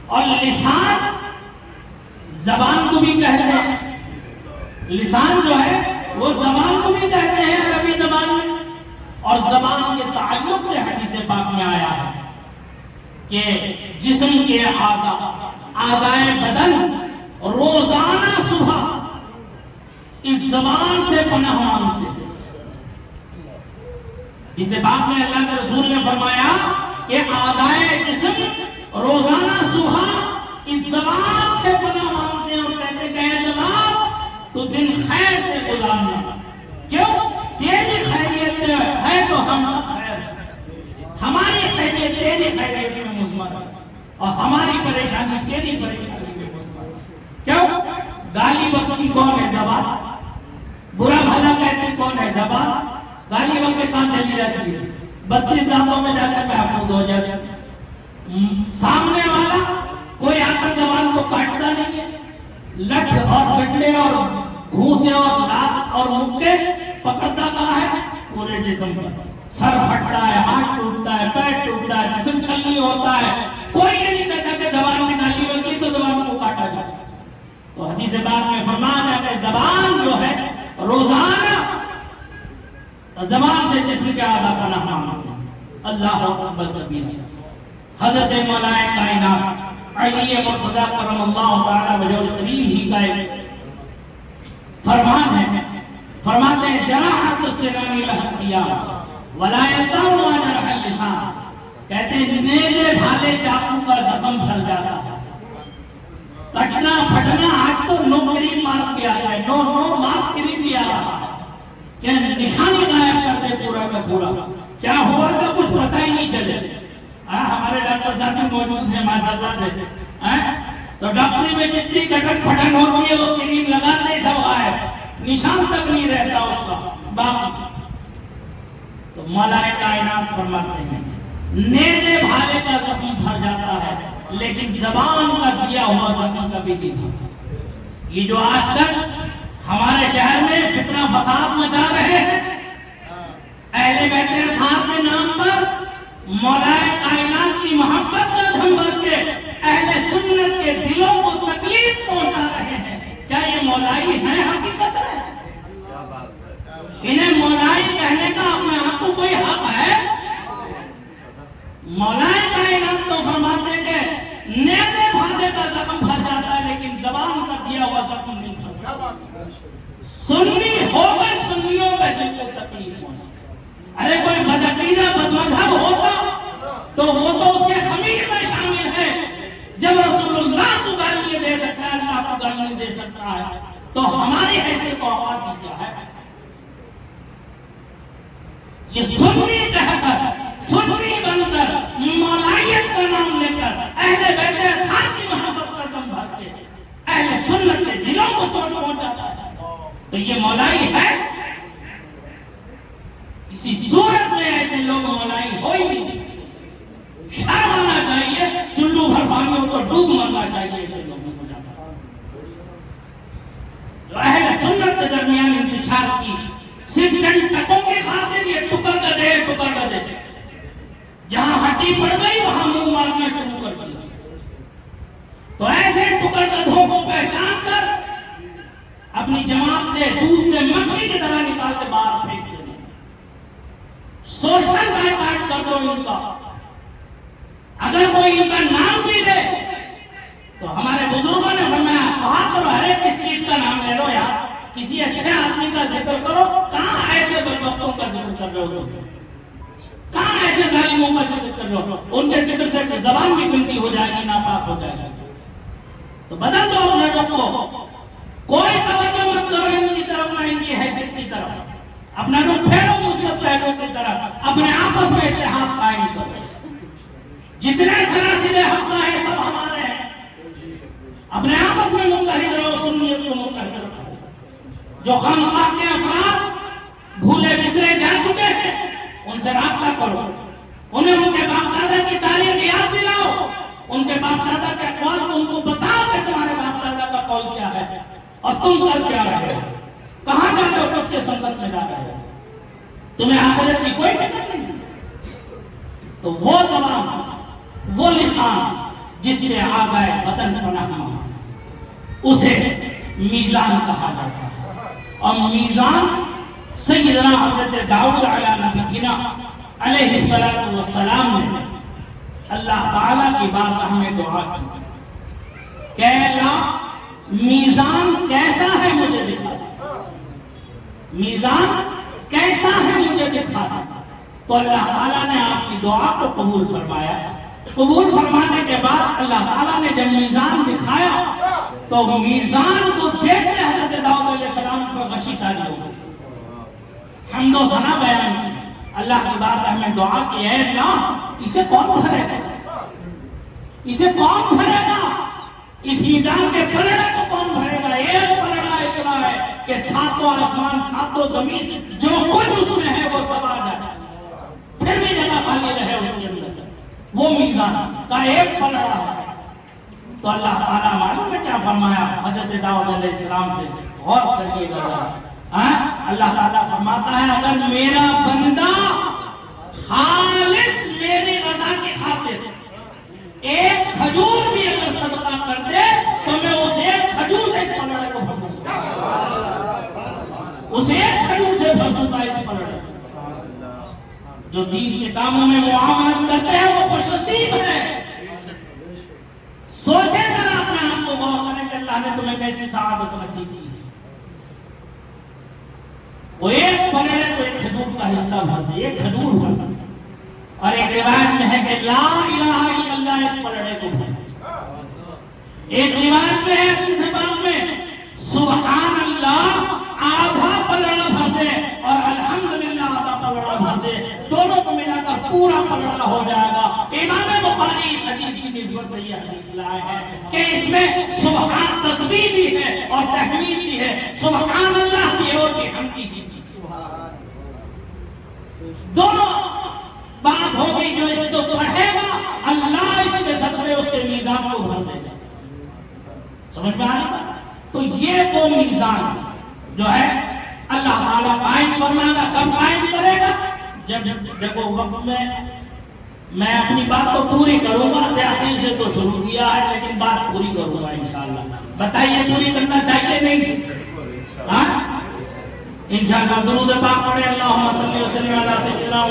اور لسان زبان کو بھی کہتے ہیں، لسان جو ہے وہ زبان کو بھی کہتے ہیں عربی زبان میں. اور زبان کے تعلق سے حدیث پاک میں آیا ہے کہ جسم کے اعضائے بدن روزانہ صبح اس زبان سے پناہ مانگتے ہیں. جسے باپ نے اللہ کے رسول نے فرمایا کہ اعضائے جسم روزانہ صبح اس زبان سے پناہ مانگتے ہیں اور کہتے ہیں کہ اے زبان تو دن خیر سے گزارنا. کیوں؟ تیری خیریت ہے تو ہم سب خیر ہیں. ہماری خیریت تیری خیریت میں مثمر ہے اور ہماری پریشانی تیری پریشانی میں مثمر ہے. کیوں؟ گالی بکتی کون ہے؟ زبان. برا بھلا کہتے کون ہے؟ زبان. گالی بکتے کہاں چلی جاتی ہے؟ 32 دانتوں میں جا کر محفوظ ہو جاتی ہے. سامنے والا کوئی آ کر زبان کو کاٹتا نہیں ہے. لٹھ اور ڈنڈے اور گھوسے اور لات اور مکے پکڑتا کہاں ہے؟ پورے جسم پر. سر پھٹتا ہے، ہاتھ ٹوٹتا ہے، پیر ٹوٹتا ہے، جسم چھلنی ہوتا ہے. کوئی یہ نہیں کہتا کہ زبان میں گالی بکتی تو زبان کو کاٹا جائے. تو حدیث پاک میں فرمایا ہے کہ زبان جو ہے روزانہ زبان سے جسم کے اعضاء کا نام مانگتے ہیں. اللہ اکبر کبیرہ. حضرت مولا کائنات علی مرتضیٰ کرم اللہ تعالی وجہ الکریم ہی کا ایک فرمان ہے. فرماتے ہیں جراحت السنان لہتیام ولا یلتام ما جرح اللسان. کہتے ہیں نیزے ڈھالے چاقو کا زخم پھیل جاتا ہے. کٹنا پھٹنا آج تو نو کریم مارک کیا ہے، نو مارک کریم بھی آ رہا ہے کہ نشانی غائب کرتے پورا کا پورا. کیا ہوا کا کچھ پتہ ہی نہیں چلے. ہمارے ڈاکٹر صاحب موجود ہیں ماشاءاللہ سے، تو ڈاکٹری میں جتنی کٹن پھٹن ہوتی ہے وہ کریم لگاتے ہی سب غائب، نشان تک نہیں رہتا اس کا باقی. تو مولا کائنات فرماتے ہیں نیزے بھالے کا زخم بھر جاتا ہے لیکن زبان کا دیا ہوا زخم کبھی نہیں بھرتا. یہ جو آج کل ہمارے شہر میں فتنہ فساد مچا رہے ہیں اہل بیت اطہار کے نام پر، مولا کائنات کی محبت کا دھم بھر کے اہل سنت کے دلوں کو تکلیف پہنچا رہے ہیں. کیا یہ مولائی ہے؟ حقیقت ہے. انہیں مولائی کہنے کا اپنے آپ کو کوئی حق ہے؟ مولا کائنات تو فرماتے ہیں کہ نیزے بھالے کا زخم بھر جاتا ہے لیکن زبان کا دیا ہوا زخم نہیں بھرتا. سنی ہو کر سنیوں کا دل کو تکلیف پہنچا. ارے کوئی بدعقیدہ بدمذہب ہوتا تو وہ تو اس کے خمیر میں شامل ہے. جب رسول اللہ کو گالی نہیں دے سکتا ہے، اللہ کو گالی نہیں دے سکتا ہے تو ہماری حیثیت کو آواز کی کیا ہے؟ یہ سنی کہہ کر، سنی بن کر، مولائیت کا نام لے کر اہل بیت اطہار کی محبت کا دم بھر کے اہل سنت کے دلوں کو چوٹ پہنچاتا ہے تو یہ مولائی ہے؟ اسی صورت میں ایسے لوگ مولائی ہو ہی نہیں. شرم آنا چاہیے، چلو بھر پانیوں کو ڈوب مرنا چاہیے ایسے لوگوں کو. جو اہل سنت کے درمیان انتشار کی صرف چند ٹکوں کی خاطر یہ ٹکر کا دے. جہاں ہڈی پڑ گئی وہاں منہ مارنا شروع کر دیا. تو ایسے ٹکر گدھوں کو پہچان کر اپنی جماعت سے دودھ سے مکھی کی طرح نکال کے باہر پھینک دیں. سوشل بائیکاٹ کر دو ان کا. اگر کوئی ان کا نام بھی دے تو ہمارے بزرگوں نے فرمایا کہا کرو ہر ایک کس چیز کا نام لے لو یار، کسی اچھے آدمی کا ذکر کرو. کہاں ایسے بدبختوں کا ذکر کر رہے ہو؟ کہاں ایسے ظالموں کا ذکر کر رہے ہو؟ ان کے ذکر سے زبان بھی گندی ہو جائے گی، ناپاک ہو جائے گی. تو بدل دو اپنے لوگ کو. کوئی توجہ مت کرو ان کی طرف نہ ان کی حیثیت کی طرف. اپنا رخ پھیرو مثبت پہلو کی طرف. اپنے آپس میں اتحاد قائم کرو. جتنے سلاسل حق ہیں سب ہمارے ہیں. اپنے آپس میں متحد رہو، سنیت کو متحد رکھو. جو خانقاہ کے افراد بھولے بسرے جا چکے ہیں ان سے رابطہ کرو. انہیں ان کے باپ دادا کی تاریخ یاد دلاؤ. ان کے باپ دادا کے قول کو ان کو بتاؤ کہ تمہارے باپ دادا کا قول کیا ہے اور تم کر کیا رہے ہو. کہاں جا رہے ہو؟ کس کے سنسد میں جا رہے ہو؟ تمہیں آخرت کی کوئی فکر نہیں. تو وہ زبان، وہ لسان جس سے آگائے وطن پناہ اسے میزان کہا جاتا ہے. اور میزان سیدنا حضرت داؤد علیہ نبینا علیہ السلام نے اللہ تعالیٰ کی بارگاہ میں دعا کی کہ اللہ میزان کیسا ہے مجھے دکھا دے، میزان کیسا ہے مجھے دکھا دے. تو اللہ تعالیٰ نے آپ کی دعا کو قبول فرمایا. قبول فرمانے کے بعد اللہ تعالیٰ نے جب میزان دکھایا تو میزان کو دیکھ کے حضرت داؤد علیہ السلام کو غشی تاری ہو گئی. حمد و ثنا بیان کی، اللہ کی بارگاہ میں دعا کی، اے اللہ اسے کون بھرے گا، اسے کون بھرے گا، اس میدان کے پلڑے کو کون بھرے گا. ایک پلڑا اتنا ہے کہ ساتوں آسمان ساتوں زمین جو کچھ اس میں ہے وہ سب آ جائے، پھر بھی جگہ خالی رہے اس کے اندر. وہ میزان کا ایک پلڑا ہے. تو اللہ تعالیٰ معلوم ہے کیا فرمایا حضرت داؤد علیہ السلام سے، غور کریے گا. اللہ تعالیٰ فرماتا ہے اگر میرا بندہ خالص میری رضا کی خاطر ایک کھجور بھی اگر صدقہ کر دے تو میں اس ایک کھجور سے اس پلڑے کو بھر دوں گا، اس ایک کھجور سے بھر دوں گا اس پلڑے. جو دین کے کاموں میں معاونت کرتے ہیں وہ خوش نصیب ہے. سوچے ذرا اپنے آپ کو غور کریں کہ اللہ نے تمہیں کیسی سعادت نصیب کی. وہ ایک پلڑے کو ایک کھجور کا حصہ بھر دے، ایک کھجور بھر. اور ایک روایت میں ہے کہ لا الہ الا اللہ ایک پلڑے کو بھر. ایک روایت میں ہے حدیث پاک میں سبحان اللہ آدھا پلڑا بھر دے اور الحمدللہ آدھا پلڑا بھر دے، دونوں کو ملا کر پورا پلڑا ہو جائے گا. امام بخاری اس حدیث کی نسبت سے یہ حدیث لائے ہیں کہ اس میں سبحان تسبیح بھی ہے اور تحمید بھی ہے، سبحان اللہ کی اور بحمدہ بھی. دونوں بات ہو گئی. جو اس کو کہے گا اللہ اس کے صدقے اس کے میزان کو بھر دے گا. سمجھ میں آ رہی ہے؟ تو یہ وہ میزان جو ہے اللہ تعالیٰ قائم فرمائے گا. کب قائم کرے گا؟ جب دیکھو وقت میں اپنی بات تو پوری کروں گا. تاخیر سے تو شروع کیا ہے لیکن بات پوری کروں گا انشاءاللہ. بتائیے پوری کرنا چاہیے نہیں؟ انشاءاللہ درود پاک پڑھے. اللہم صلی وسلم علی سیدنا